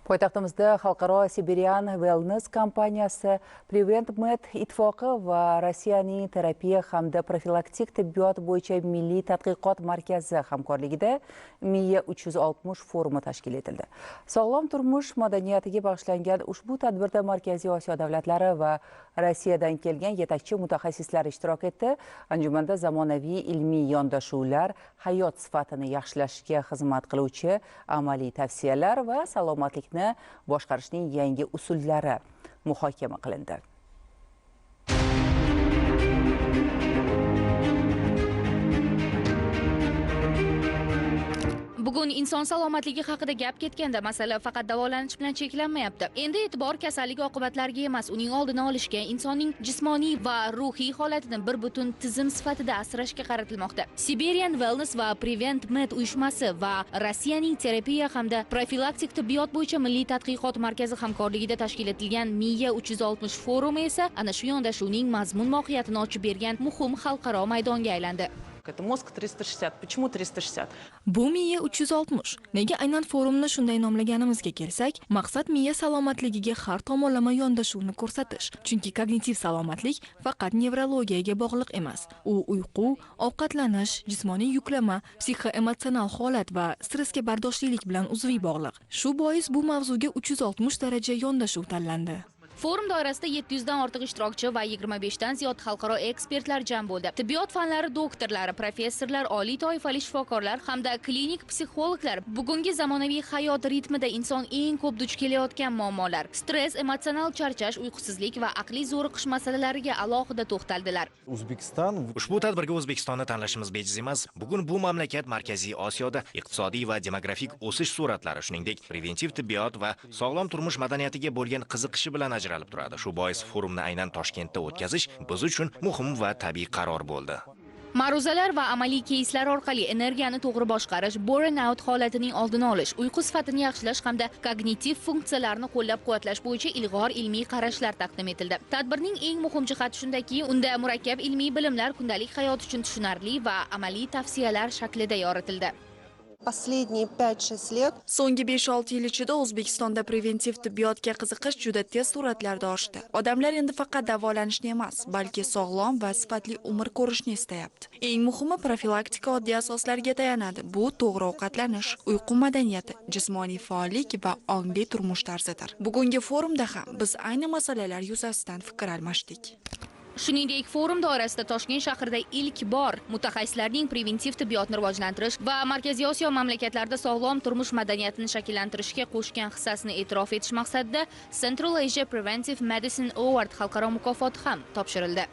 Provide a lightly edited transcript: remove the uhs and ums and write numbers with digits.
Poytaxtimizda Xalqaro Siberian Wellness kompaniyasi, PreventMed ittifoqi va Rossiyaning terapiya hamda profilaktik tibbiyot bo'yicha milliy tadqiqot markazi hamkorligida Miya 360 forumi tashkil etildi. Sog'lom turmush madaniyatiga bag'ishlangan ushbu tadbirda Markaziy Osiyo davlatlari va Rossiyadan kelgan yetakchi mutaxassislar ishtirok etdi. Anjumanda zamonaviy ilmiy yondashuvlar, hayot sifatini yaxshilashga xizmat qiluvchi amaliy tavsiyalar va salomatlikni boshqarishning yangi usullari muhokama qilindi. Bugun inson salomatligi haqida gap ketganda masala faqat davolanish bilan cheklanmayapti. Endi e'tibor kasallik oqibatlariga emas, uning oldini olishga, insonning jismoniy va ruhiy holatini bir butun tizim sifatida asrashga qaratilmoqda. Siberian Wellness va PreventMed uyushmasi va Rossiyaning terapiya hamda profilaktik tibbiyot bo'yicha milliy tadqiqot markazi hamkorligida tashkil etilgan Miya 360 forumi esa ana shu yondashuvning mazmun mohiyatini ochib bergan muhim xalqaro maydonga aylandi. Это мозг 360. Почему 360? Bu miya 360. Nega aynan forumni shunday nomlaganimizga kelsak, maqsad miya salomatligiga har tomonlama yondashuvni ko'rsatish. Chunki kognitiv salomatlik faqat nevrologiyaga bog'liq emas. U uyqu, ovqatlanish, jismoniy yuklama, psixoemotsional holat va stressga bardoshlilik bilan uzviy bog'liq. Shu bois bu mavzuga 360 daraja yondashuv tanlandi. Forum doirasida 700 dan ortiq ishtirokchi va 25 dan ziyod xalqaro ekspertlar jam bo'ldi. Tibbiyot fanlari doktorlari, professorlar, oliy toifali shifokorlar hamda klinik psixologlar bugungi zamonaviy hayot ritmida inson eng ko'p duch kelayotgan muammolar, stress, emotsional charchash, uyqusizlik va aqliy zo'riqish masalalariga alohida to'xtaldilar. Ushbu tadbirga O'zbekistonni tanlashimiz bejiz emas. Bugun bu mamlakat Markaziy Osiyoda iqtisodiy va demografik o'sish sur'atlari, shuningdek, preventiv tibbiyot va sog'lom turmush madaniyatiga bo'lgan qiziqishi bilan ajralib turadi. Shu bois forumni aynan Toshkentda o'tkazish biz uchun muhim va tabiiy qaror bo'ldi. Ma'ruzalar va amaliy keyslar orqali energiyani to'g'ri boshqarish, burnout holatining oldini olish, uyqu sifatini yaxshilash hamda kognitiv funksiyalarni qo'llab-quvvatlash bo'yicha ilg'or ilmiy qarashlar taqdim etildi. Tadbirning eng muhim jihati shundaki, unda murakkab ilmiy bilimlar kundalik hayot uchun tushunarli va amaliy tavsiyalar shaklida yoritildi. Последние 5-6 lет So'nggi 5-6 yil ichida O'zbekistonda preventiv tibbiyotga qiziqish juda tez sur'atlarda oshdi. Odamlar endi faqat davolanishni emas, balki sog'lom va sifatli umr ko'rishni istayapti. Eng muhimi profilaktika oddiy asoslarga tayanadi. Bu to'g'ri ovqatlanish, uyqu madaniyati, jismoniy faollik va ongli turmush tarzidir. Bugungi forumda ham biz ayni masalalar yuzasidan fikr almashdik. Shuningdek, forum doirasida Toshkent shahrida ilk bor mutaxassislarning preventiv tibbiyotni rivojlantirish va Markaziy Osiyo mamlakatlarida sog'lom turmush madaniyatini shakllantirishga qo'shgan hissasini e'tirof etish maqsadida Central Asia Preventive Medicine Award xalqaro mukofoti ham topshirildi.